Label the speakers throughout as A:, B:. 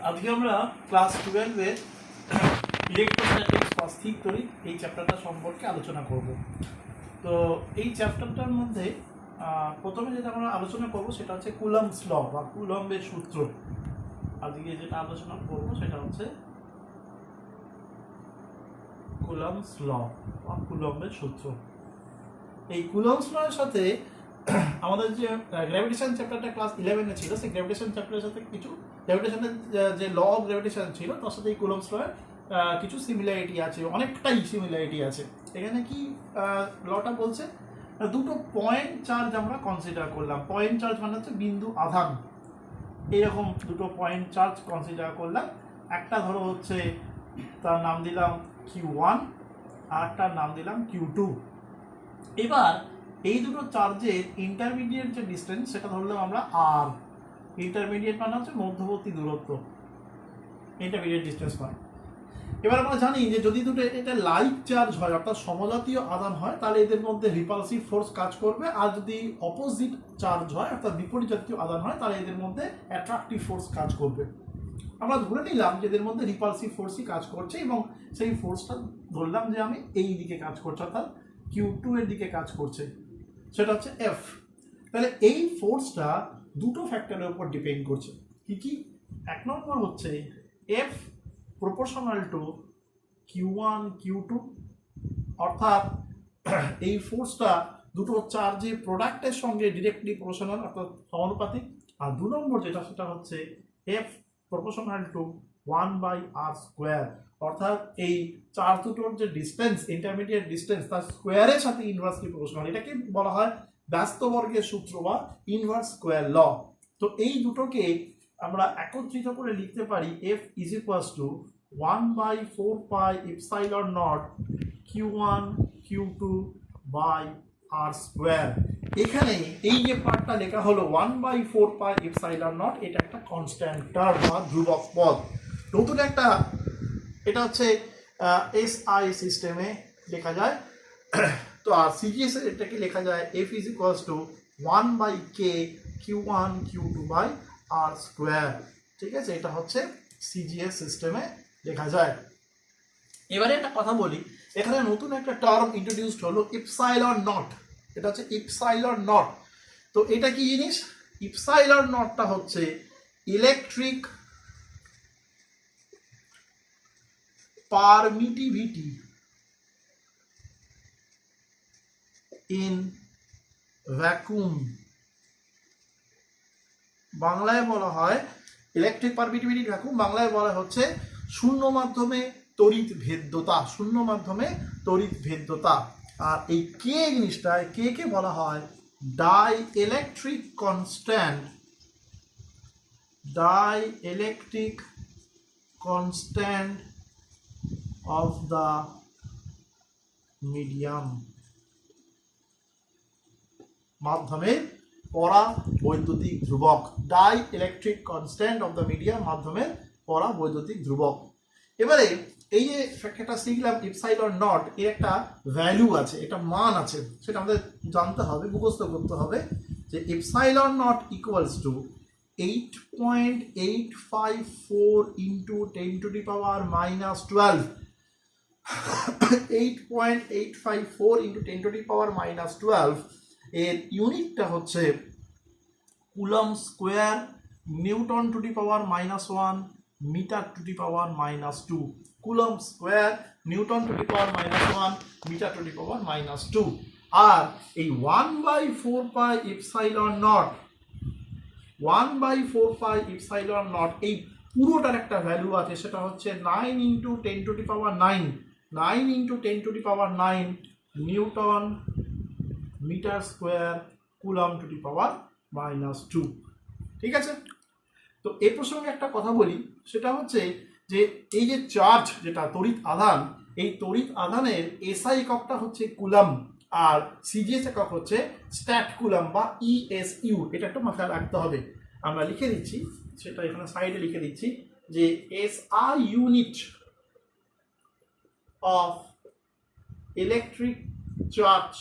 A: আজকে আমরা ক্লাস 12 এর ইলেকট্রোস্ট্যাটিক্স বা স্থির তড়িৎ এই চ্যাপ্টারটা সম্পর্কে আলোচনা করব। তো এই চ্যাপ্টারটার মধ্যে প্রথমে যেটা আমরা আলোচনা করব সেটা হচ্ছে কুলম্বস ল বা কুলম্বের সূত্র। আজকে যেটা আলোচনা করব সেটা হচ্ছে কুলম্বস ল বা কুলম্বের সূত্র। এই কুলম্বস ল এর সাথে আমাদের যে গ্র্যাভিটেশন চ্যাপ্টারটা ক্লাস 11 এ ছিল, সেই গ্র্যাভিটেশন চ্যাপ্টারের সাথে কিছু গ্র্যাভিটেশনের যে ল অফ গ্র্যাভিটেশন ছিল তার সাথে এই কুলম্বস ল এর কিছু সিমিলারিটি আছে, অনেকটাই সিমিলারিটি আছে। এখানে কি লটা বলছে, দুটো পয়েন্ট চার্জ আমরা কনসিডার করলাম। পয়েন্ট চার্জ মানে হচ্ছে বিন্দু আধান। এইরকম দুটো পয়েন্ট চার্জ কনসিডার করলাম। একটা ধরো হচ্ছে তার নাম দিলাম Q1 আর একটার নাম দিলাম Q2। এবার এই দুটো চার্জের ইন্টারমিডিয়েট যে ডিস্টেন্স সেটা ধরলাম আমরা আর। ইন্টারমিডিয়েট মানে হচ্ছে মধ্যবর্তী দূরত্ব, ইন্টারমিডিয়েট ডিস্টেন্স হয়। এবার আমরা জানি যে যদি দুটো এটা লাইক চার্জ হয় অর্থাৎ সমজাতীয় আধান হয় তাহলে এদের মধ্যে রিপালসিভ ফোর্স কাজ করবে, আর যদি অপোজিট চার্জ হয় অর্থাৎ বিপরীত জাতীয় আধান হয় তাহলে এদের মধ্যে অ্যাট্রাকটিভ ফোর্স কাজ করবে। আমরা ধরে নিলাম যে এদের মধ্যে রিপালসিভ ফোর্সই কাজ করছে এবং সেই ফোর্সটা ধরলাম যে আমি এই দিকে কাজ করছে অর্থাৎ Q2 এর দিকে কাজ করছে, সেটা হচ্ছে F। তাহলে এই ফোর্সটা দুটো ফ্যাক্টরের উপর ডিপেন্ড করছে। কি কি? এক নম্বর হচ্ছে F proportional to Q1 Q2, অর্থাৎ এই ফোর্সটা দুটো চার্জের প্রোডাক্টের সঙ্গে ডিরেক্টলি প্রপোর্শনাল অর্থাৎ সমানুপাতিক। আর দু নম্বর যেটা সেটা হচ্ছে F প্রপোর্শনাল টু 1/r², অর্থাৎ এই চার্জ দুটোর যে ডিস্টেন্স, ইন্টারমিডিয়েট ডিস্টেন্স, তার স্কোয়ারের সাথে ইনভার্সলি প্রপোর্শনাল। এটাকে বলা হয় ব্যস্ত বর্গের সূত্র বা ইনভার্স স্কোয়ার ল। তো এই দুটোকে আমরা একত্রিত করে লিখতে পারি F is equals to 1/4πε0 Q1 Q2 by r²। এখানে এই যে পার্টটা লেখা হলো 1/4πε0, এটা একটা কনস্ট্যান্ট টার্ম বা ধ্রুবক পদ। নতুন একটা, এটা হচ্ছে SI সিস্টেমে লেখা যায়। তো আর সিজিএস এটাকে লেখা যায় F is equals to 1/k Q1 Q2 by r²। ঠিক আছে, এটা হচ্ছে সিজিএস সিস্টেমে লেখা যায়। এবারে একটা কথা বলি, এখানে নতুন একটা টার্ম ইন্ট্রোডিউসড হলো ইপসাইলন নট। এটা হচ্ছে ইপসাইলন নট। তো এটা কি জিনিস? ইপসাইলন নটটা হচ্ছে ইলেকট্রিক পারমিটিভিটি ইন ভ্যাকুয়াম। বাংলায় বলা হয় ইলেকট্রিক পারমিটিভিটি ইন ভ্যাকুয়াম, বাংলায় বলা হচ্ছে শূন্য মাধ্যমে তড়িৎ ভেদ্যতা। শূন্য মাধ্যমে তড়িৎ ভেদ্যতা। আর এই কে জিনিসটা, কে কে বলা হয় dielectric constant, dielectric constant of the medium. মাধ্যমের পরাবৈদ্যুতিক ধ্রুবক, dielectric constant of the medium, মাধ্যমের পরাবৈদ্যুতিক ধ্রুবক। এবারে এই যে ফ্যাক্টরটা শিখলাম ইপসাইলন নট, এর একটা ভ্যালু আছে, এটা মান আছে, সেটা আমাদের জানতে হবে, মুখস্থ করতে হবে যে epsilon not equals to 8.854 into 10⁻⁻12। 8.854 into 10⁻⁻12 এর ইউনিটটা হচ্ছে coulomb square, newton to the power -1, metre to the power -2। Coulomb square, newton to the power -1, metre to the power -2। আর এই 1/4πε0, 1/4πε0 এই পুরোটার একটা ভ্যালু আছে, সেটা হচ্ছে 9 into 10⁻9, 9 into 10⁻9 newton metre square coulomb to the power -2। ঠিক আছে, তো এই প্রসঙ্গে একটা কথা বলি, সেটা হচ্ছে যে এই যে চার্জ, যেটা তড়িৎ আধান, এই তড়িৎ আধানের এসআই এককটা হচ্ছে কুলম আর সিজিএস একক হচ্ছে স্ট্যাট কুলম বা ইএসইউ। এটা একটু মাথায় রাখতে হবে। আমরা লিখে দিচ্ছি, সেটা এখানে সাইডে লিখে দিচ্ছি যে SI unit of electric charge,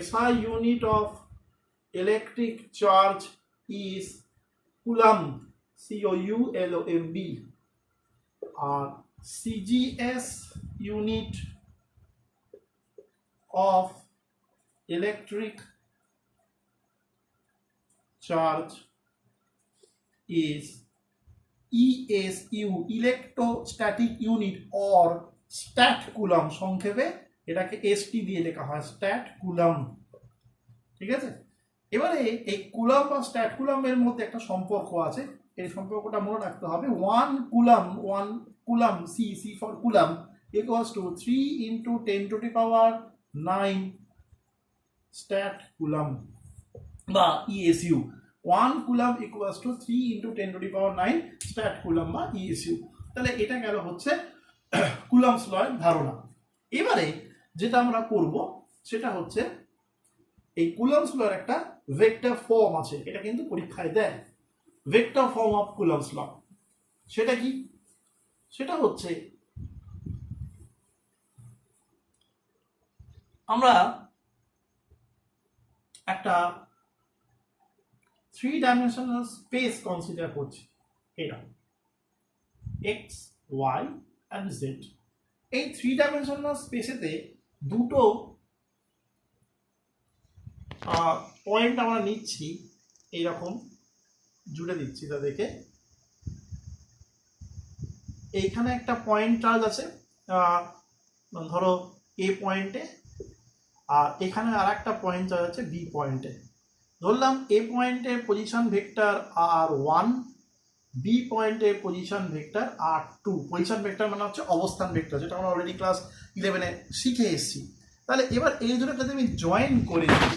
A: SI unit of electric charge is coulomb, COULOMB, আর CGS unit of electric charge is ESU, electrostatic unit or stat coulomb, সংক্ষেপে এটাকে ST দিয়ে লেখা হয়, স্ট্যাট কুলম্ব। ঠিক আছে, এবারে এই কুলম্ব বা স্ট্যাট কুলম্বের মধ্যে একটা সম্পর্ক আছে, এই সম্পর্কটা মনে রাখতে হবে। 1 coulomb C for coulomb equals to 3 into 10 to the power 9 stat coulomb বা ESU। 1 coulomb equals to 3 into 10 to the power 9 stat coulomb বা ESU। তাহলে এটা গেল হচ্ছে কুলম্বস লয়ের ধারণা। এবারে যেটা আমরা করব সেটা হচ্ছে এই কুলম্বস লয়ের একটা ভেক্টর ফর্ম আছে, এটা কিন্তু পরীক্ষায় দেয়, vector form of Coulomb's law. সেটা কি? সেটা হচ্ছে আমরা একটা 3 ডাইমেনশনাল স্পেস কনসিডার করছি, এটা x y and z। এই 3 ডাইমেনশনাল স্পেসেতে দুটো পয়েন্ট আমরা নিচ্ছি, এইরকম জুড়ে দিচ্ছি তাদেরকে। এইখানে একটা পয়েন্ট চার্জ আছে ধরো এ পয়েন্টে, আর এখানে আর একটা পয়েন্ট চার্জ আছে বি পয়েন্টে। ধরলাম এ পয়েন্টের পজিশন ভেক্টর r1, বি পয়েন্টের position vector r2। Position vector মানে হচ্ছে অবস্থান ভেক্টর, যেটা আমরা অলরেডি ক্লাস 11-এ শিখে এসেছি। তাহলে এবার এই দুটোকে যদি আমি জয়েন করে দিই,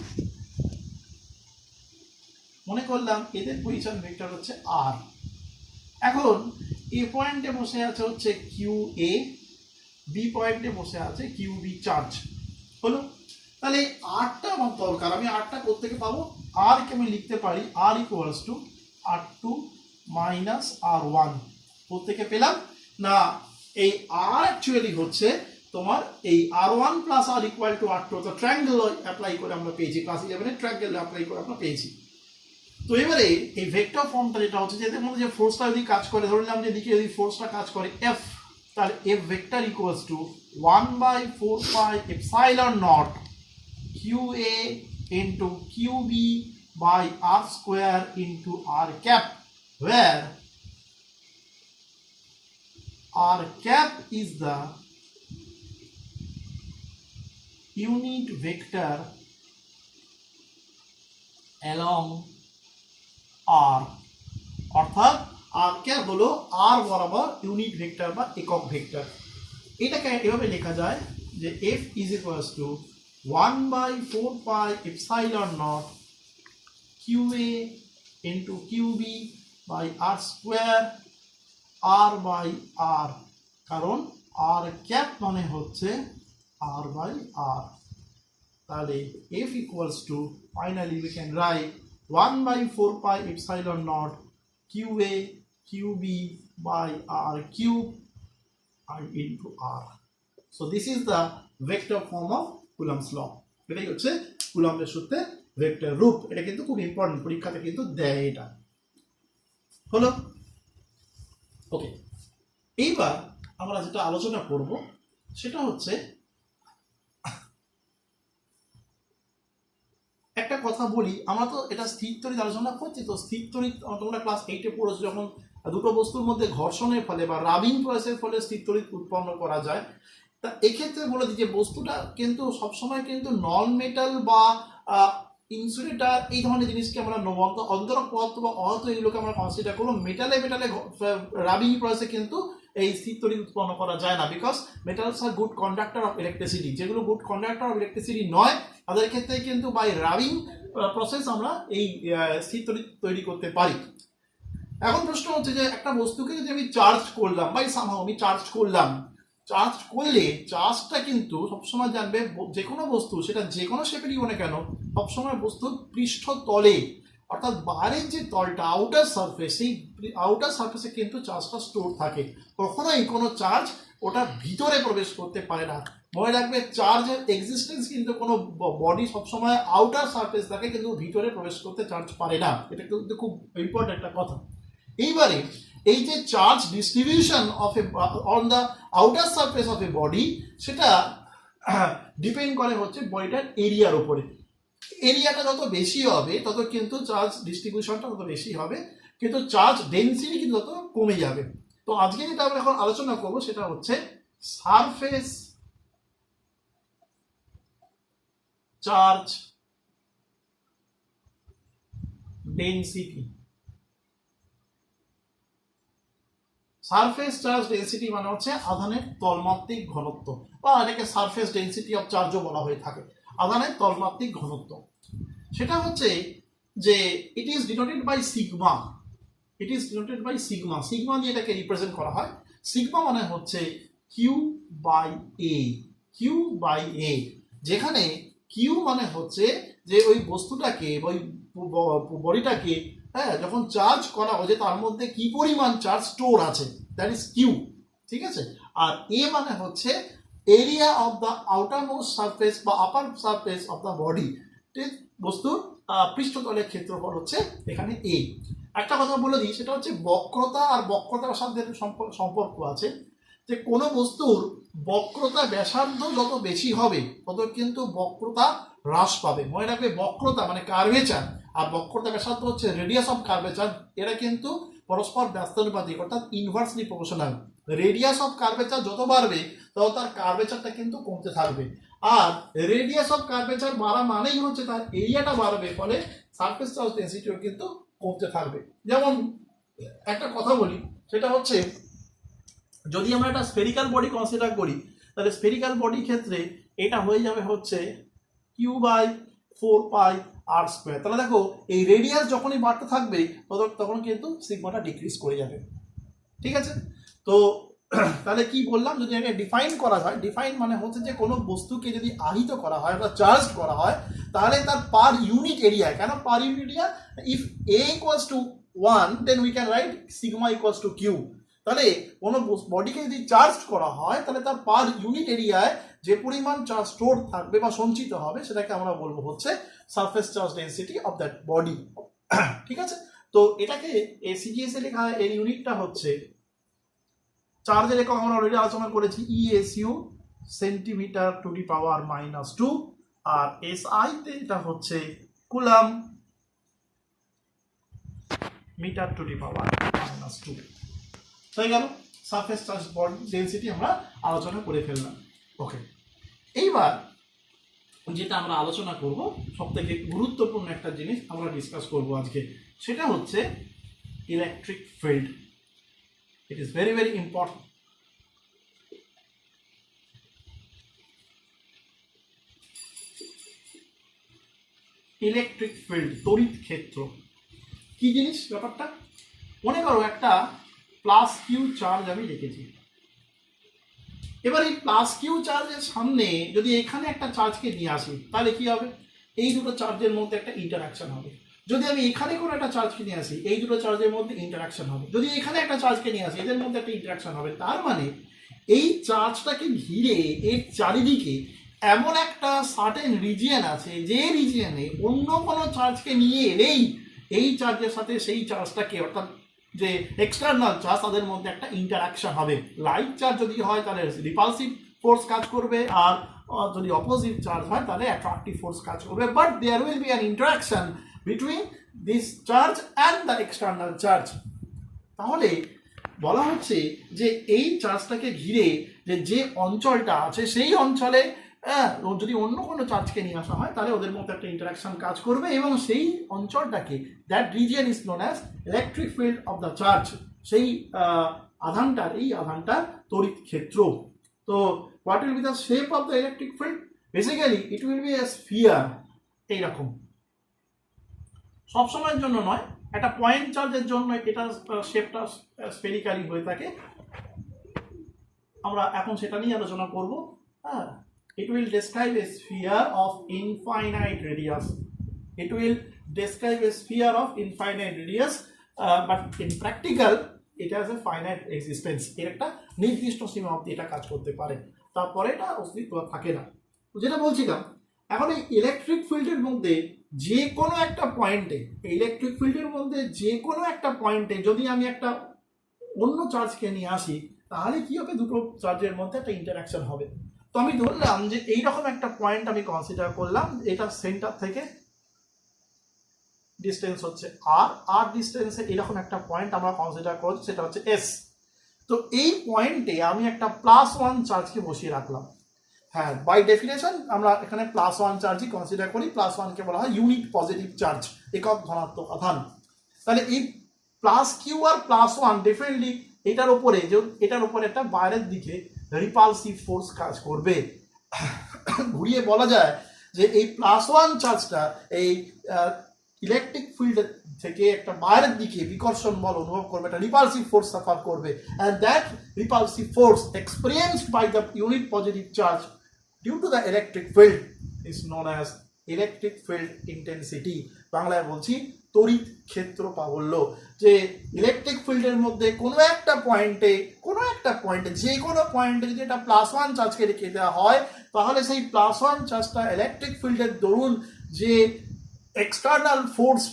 A: মনে করলাম এদের পজিশন ভেক্টর হচ্ছে r। এখন এ পয়েন্টে বসে আছে হচ্ছে QA, বি পয়েন্টে বসে আছে QB চার্জ। হলো, তাহলে আরটা আমার দরকার, আমি আরটা কোত্থেকে পাবো? আর কে আমি লিখতে পারি r equals to r2 minus r1। কোত্থেকে পেলাম না, এই r অ্যাকচুয়ালি হচ্ছে তোমার এই r1 plus r equal to r2, তো ট্রায়াঙ্গেল অ্যাপ্লাই করে আমরা পেয়েছি, ক্লাস 11-এ ট্রায়াঙ্গেল অ্যাপ্লাই করে আমরা পেয়েছি। তো এবারে এই ভেক্টর ফর্মটা যেটা হচ্ছে, যে এদের মধ্যে যে ফোর্সটা যদি কাজ করে, ধরলাম যে দিকে যদি ফোর্সটা কাজ করে F, তাহলে F vector equals to 1/4 pi epsilon not QA into QB by R square into R cap, where R cap is the unit vector along R, অর্থাৎ R cap হলো R বরাবর ইউনিট ভেক্টর বা একক vector. এটাকে এভাবে লেখা যায় যে F is equals to 1/4 pi epsilon naught QA into QB by R square R by R, কারণ R cap মানে হচ্ছে R by R। তাহলে F equals to, finally we can write 1/4 pi epsilon naught QA QB by R cube into R. So this is the vector form of Coulomb's law. এটাই হচ্ছে কুলম্বের সূত্রের vector রূপ। এটা কিন্তু খুব ইম্পর্টেন্ট, পরীক্ষাতে কিন্তু দেয় এটা। হলো, ওকে। এইবার আমরা যেটা আলোচনা করব সেটা হচ্ছে, একটা কথা বলি, আমরা তো এটা স্থির তড়িৎ আলোচনা করছি, তো স্থির তড়িৎ তোমরা ক্লাস 8-এ পড়েছো, যখন দুটো বস্তুর মধ্যে ঘর্ষণের ফলে বা রাবিং প্রসেসের ফলে স্থির তড়িৎ উৎপন্ন করা যায়। তা এক্ষেত্রে বলে দিই যে বস্তুটা কিন্তু সবসময় কিন্তু নন মেটাল বা ইনসুলেটার এই ধরনের জিনিসকে আমরা অন্তরক পদার্থ বা অহত এগুলোকে আমরা কনসিডার করবো। মেটালে রাবিং প্রসেসে কিন্তু এই স্থির তড়িৎ উৎপন্ন করা যায় না, because metals are good conductor of electricity. যেগুলো গুড কন্ডাক্টর অফ ইলেকট্রিসিটি নয়, তাদের ক্ষেত্রে কিন্তু বাই রাবিং প্রসেস আমরা এই স্থির তড়িৎ তৈরি করতে পারি। এখন প্রশ্ন হচ্ছে যে একটা বস্তুকে যদি আমি চার্জ করলাম, বাই সামহাও আমি চার্জ করলাম, চার্জ করলে চার্জটা কিন্তু সবসময় জানবে যে কোনো বস্তু, সেটা যে কোনো শেপেরই হোক না কেন, সবসময় বস্তুর পৃষ্ঠতলে, অর্থাৎ বাইরের যে তলটা আউটার সারফেস, সেই আউটার সারফেসে কিন্তু চার্জটা স্টোর থাকে। কখনোই কোনো চার্জ ওটা ভিতরে প্রবেশ করতে পারে না। মনে রাখবে, চার্জের এক্সিস্টেন্স কিন্তু কোনো বডি সবসময় আউটার সারফেস থাকে, কিন্তু ভিতরে প্রবেশ করতে চার্জ পারে না। এটা কিন্তু খুব ইম্পর্টেন্ট একটা কথা। এইবারে এই যে charge distribution of A on the outer surface of A body, সেটা ডিপেন্ড করে হচ্ছে বডিটার এরিয়ার উপরে। এরিয়াটা যত বেশি হবে তত কিন্তু চার্জ ডিস্ট্রিবিউশনটা তত বেশি হবে, কিন্তু চার্জ ডেন্সিটি কিন্তু তত কমে যাবে। তো আজকে যেটা আমরা এখন আলোচনা করবো সেটা হচ্ছে surface charge density. Surface charge density মানে হচ্ছে আধানের তলমাত্রিক ঘনত্ব, বা এটাকে সারফেস ডেন্সিটি অফ চার্জও বলা হয়ে থাকে, আধানের তলমাত্রিক ঘনত্ব। সেটা হচ্ছে যে it is denoted by sigma, it is denoted by sigma, sigma দিয়ে এটাকে রিপ্রেজেন্ট করা হয়। সিগমা মানে হচ্ছে Q by A, Q by A, যেখানে কিউ মানে হচ্ছে যে ওই বস্তুটাকে, ওই বডিটাকে, হ্যাঁ, যখন চার্জ করা হয়েছে তার মধ্যে কি পরিমাণ চার্জ স্টোর আছে, দ্যাট ইজ কিউ, ঠিক আছে। আর এ মানে হচ্ছে area of the outer most surface বা আপার সারফেস অফ দ্য বডি, বস্তুর পৃষ্ঠতলের ক্ষেত্রফল হচ্ছে এখানে এ। একটা কথা বলে দিই, সেটা হচ্ছে বক্রতা আর বক্রতার সাথে সম্পর্ক আছে, যে কোনো বস্তুর বক্রতা ব্যাসার্ধ যত বেশি হবে তত কিন্তু বক্রতা হ্রাস পাবে। মনে রাখবে, বক্রতা মানে কার্ভেচার আর বক্রতা ব্যাসার্ধ হচ্ছে রেডিয়াস অফ কার্ভেচার, এরা কিন্তু পরস্পর ব্যস্তানুপাতিক, অর্থাৎ inversely proportional. Radius of curvature যত বাড়বে তত তার কার্ভেচারটা কিন্তু কমতে থাকবে, আর রেডিয়াস অফ কার্ভেচার বাড়া মানেই হচ্ছে তার এরিয়াটা বাড়বে, ফলে সারফেস চার্জ ডেন্সিটিও কিন্তু কমতে থাকবে। যেমন একটা কথা বলি, সেটা হচ্ছে যদি আমরা একটা স্ফেরিক্যাল বডি কনসিডার করি, তাহলে স্ফেরিক্যাল বডির ক্ষেত্রে এটা হয়ে যাবে হচ্ছে Q by 4 pi r square. তাহলে দেখো, এই রেডিয়াস যখনই বাড়তে থাকবে তখন কিন্তু সিগমাটা ডিক্রিজ করে যাবে, ঠিক আছে। তো তাহলে কি বললাম, যদি এটাকে ডিফাইন করা হয়, ডিফাইন মানে হচ্ছে যে কোনো বস্তুকে যদি আহিত করা হয় বা চার্জ করা হয়, তাহলে তার পার ইউনিট এরিয়া, কেন per unit area, if A equals to 1 then we can write sigma equals to q. তাহলে কোনো বডিকে যদি চার্জ করা হয় তাহলে তার পার ইউনিট এরিয়ায় যে পরিমাণ চার্জ স্টোর থাকবে বা সঞ্চিত হবে সেটাকে আমরা বলবো হচ্ছে surface charge density of that body, ঠিক আছে। তো এটাকে সিজিএস এ লেখা হয়, এর ইউনিটটা হচ্ছে, চার্জের একক আমরা অলরেডি আলোচনা করেছি, ESU centimetre to the power -2, আর এসআই তে এটা হচ্ছে coulomb metre to the power -2। হয়ে গেল সারফেস চার্জ ডেন্সিটি আমরা আলোচনা করে ফেললাম। ওকে, এইবার যেটা আমরা আলোচনা করব, সবথেকে গুরুত্বপূর্ণ একটা জিনিস আমরা ডিসকাস করব আজকে, সেটা হচ্ছে electric field. It is very very important. Electric field, তড়িৎ ক্ষেত্র কি জিনিস ব্যাপারটা, মনে করো একটা প্লাস কিউ চার্জ আমি রেখেছি। এবার এই প্লাস কিউ চার্জের সামনে যদি এখানে একটা চার্জকে নিয়ে আসি, তাহলে কি হবে, এই দুটো চার্জের মধ্যে একটা ইন্টারাকশন হবে। যদি আমি এখানে কোনো একটা চার্জকে নিয়ে আসি, এই দুটো চার্জের মধ্যে ইন্টারাকশন হবে। যদি এখানে একটা চার্জকে নিয়ে আসি, এদের মধ্যে একটা ইন্টারাকশন হবে। তার মানে এই চার্জটাকে ঘিরে এর চারিদিকে এমন একটা সার্টেন রিজিয়ন আছে, যে রিজিয়নে অন্য কোনো চার্জকে নিয়ে এলেই এই চার্জের সাথে সেই চার্জটাকে, অর্থাৎ যে এক্সটার্নাল চার্জ, তাদের মধ্যে একটা ইন্টারাকশন হবে। লাইট চার্জ যদি হয় তাহলে রিপালসিভ ফোর্স কাজ করবে, আর যদি অপোজিট চার্জ হয় তাহলে অ্যাট্রাকটিভ ফোর্স কাজ করবে। But there will be an interaction between this charge and the external charge. তাহলে বলা হচ্ছে যে এই চার্জটাকে ঘিরে যে অঞ্চলটা আছে, সেই অঞ্চলে যদি অন্য কোনো চার্জকে নিয়ে আসা হয় তাহলে ওদের মধ্যে একটা ইন্টারাকশন কাজ করবে, এবং সেই অঞ্চলটাকে, that region is known as electric field of the charge. সেই আধানটার, এই আধানটার তড়িৎ ক্ষেত্র। তো what will be the shape of the electric field? Basically it will be a sphere, এইরকম। সবসময়ের জন্য নয়, একটা পয়েন্ট চার্জের জন্য এটা শেপটা স্ফেরিক্যালি হয়ে থাকে। আমরা এখন সেটা নিয়ে আলোচনা করব। হ্যাঁ, it will describe a sphere of infinite radius. It will describe a sphere of infinite radius, but in practical it has a finite existence. এর একটা নির্দিষ্ট সীমা অবধি এটা কাজ করতে পারে, তারপরে এটা অস্তিত্ব থাকে না। যেটা বলছিলাম, এখন এই ইলেকট্রিক ফিল্ডের মধ্যে যে কোনো একটা পয়েন্টে ইলেকট্রিক ফিল্ডের মধ্যে যে কোনো একটা পয়েন্টে যদি আমি একটা অন্য চার্জকে নিয়ে আসি তাহলে কি হবে, দুটো চার্জের মধ্যে একটা ইন্টারাকশন হবে। তো আমি ধরলাম যে এইরকম একটা পয়েন্ট আমি কনসিডার করলাম, এটা সেন্টার থেকে ডিস্টেন্স হচ্ছে আর ডিস্টেন্সে এরকম একটা পয়েন্ট আমরা কনসিডার করছি, সেটা হচ্ছে এস। তো এই পয়েন্টে আমি একটা +1 চার্জকে বসিয়ে রাখলাম। হ্যাঁ, বাই ডেফিনেশন আমরা এখানে +1 চার্জই কনসিডার করি। +1কে বলা হয় ইউনিট পজিটিভ চার্জ, একক ধনাত্মক আধান। তাহলে এই +q আর +1 ডেফিনেটলি এটার উপরে একটা বাইরের দিকে রিপালসিভ ফোর্স কাজ করবে। ঘুরিয়ে বলা যায় যে এই +1 চার্জটা এই ইলেকট্রিক ফিল্ড থেকে একটা বাইরের দিকে বিকর্ষণ বল অনুভব করবে, একটা রিপালসিভ ফোর্স সাফার করবে, and that repulsive force experienced by the unit positive charge due to the electric field is known as electric field intensity। বাংলায় বলছি তড়িৎ ক্ষেত্র প্রাবল্য। যে ইলেকট্রিক ফিল্ডের মধ্যে কোনো একটা পয়েন্টে যে কোনো পয়েন্টে যদি এটা +1 চার্জকে রেখে দেওয়া হয় তাহলে সেই +1 চার্জটা ইলেকট্রিক ফিল্ডের দরুন যে external force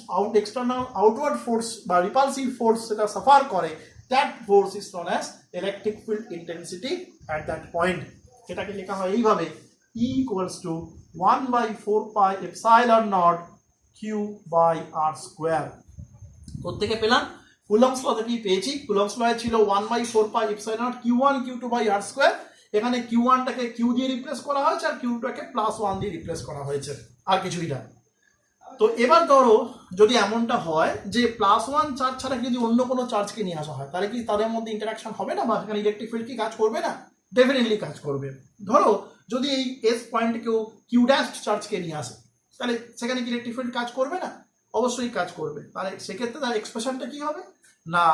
A: outward force বা repulsive force সেটা সাফার করে, that force is known as electric field intensity at that point। এটাকে লেখা হয় এইভাবে, E equals to 1/4 pi epsilon naught q by r square। কোত্থেকে পেলাম? কুলম্বস ল থেকেই পেয়েছি। কুলম্বস ল ছিল 1/4 pi epsilon naught q1 q2 by r square। এখানে q1 টাকে q দিয়ে রিপ্লেস করা হয়েছে আর q2 টাকে +1 দিয়ে রিপ্লেস করা হয়েছে, আর কিছুই না। তো এবার ধরো যদি এমনটা হয় যে +1 চার্জ ছাড়া যদি অন্য কোনো চার্জকে নিয়ে আসা হয় তাহলে কি তাদের মধ্যে ইন্টারাকশন হবে না, বা সেখানে ইলেকট্রিক ফিল্ড কি কাজ করবে না? ডেফিনেটলি কাজ করবে। ধরো যদি এই এস পয়েন্টে কেউ কিউ ড্যাশ চার্জকে নিয়ে আসে তাহলে সেখানে কি ইলেকট্রিক ফিল্ড কাজ করবে না? অবশ্যই কাজ করবে। তাহলে সেক্ষেত্রে তার এক্সপ্রেশনটা কি হবে না,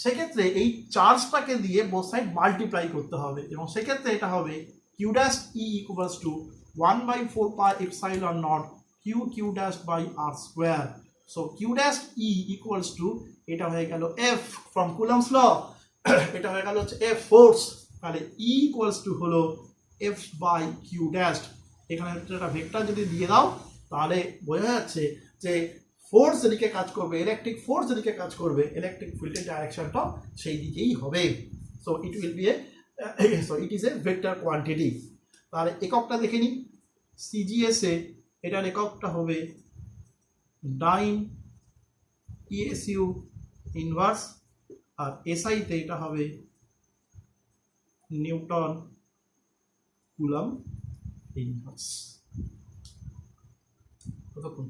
A: সেক্ষেত্রে এই চার্জটাকে দিয়ে বোথ সাইড মাল্টিপ্লাই করতে হবে, এবং সেক্ষেত্রে এটা হবে Q dash E equals to 1/4 pi epsilon naught q dash by r square। so q dash e equals to এটা হয়ে গেল f from Coulomb's law এটা হয়ে গেল হচ্ছে f ফোর্স। তাহলে e equals to হলো f by q dash। এখানে একটা ভেক্টর যদি দিয়ে দাও তাহলে বোঝা যাচ্ছে যে ফোর্স যেদিকে কাজ করবে, ইলেকট্রিক ফোর্স যেদিকে কাজ করবে, ইলেকট্রিক ফিল্ডের ডাইরেকশনটা সেই দিকেই হবে। So it will B it is a vector quantity. তাহলে এককটা দেখে নিই। সিজিএস এ এটার এককটা হবে ডাইন ইএসইউ ইনভার্স, আর এসআইতে এটা হবে নিউটন কুলম্ব ইনভার্স। কতক্ষণ?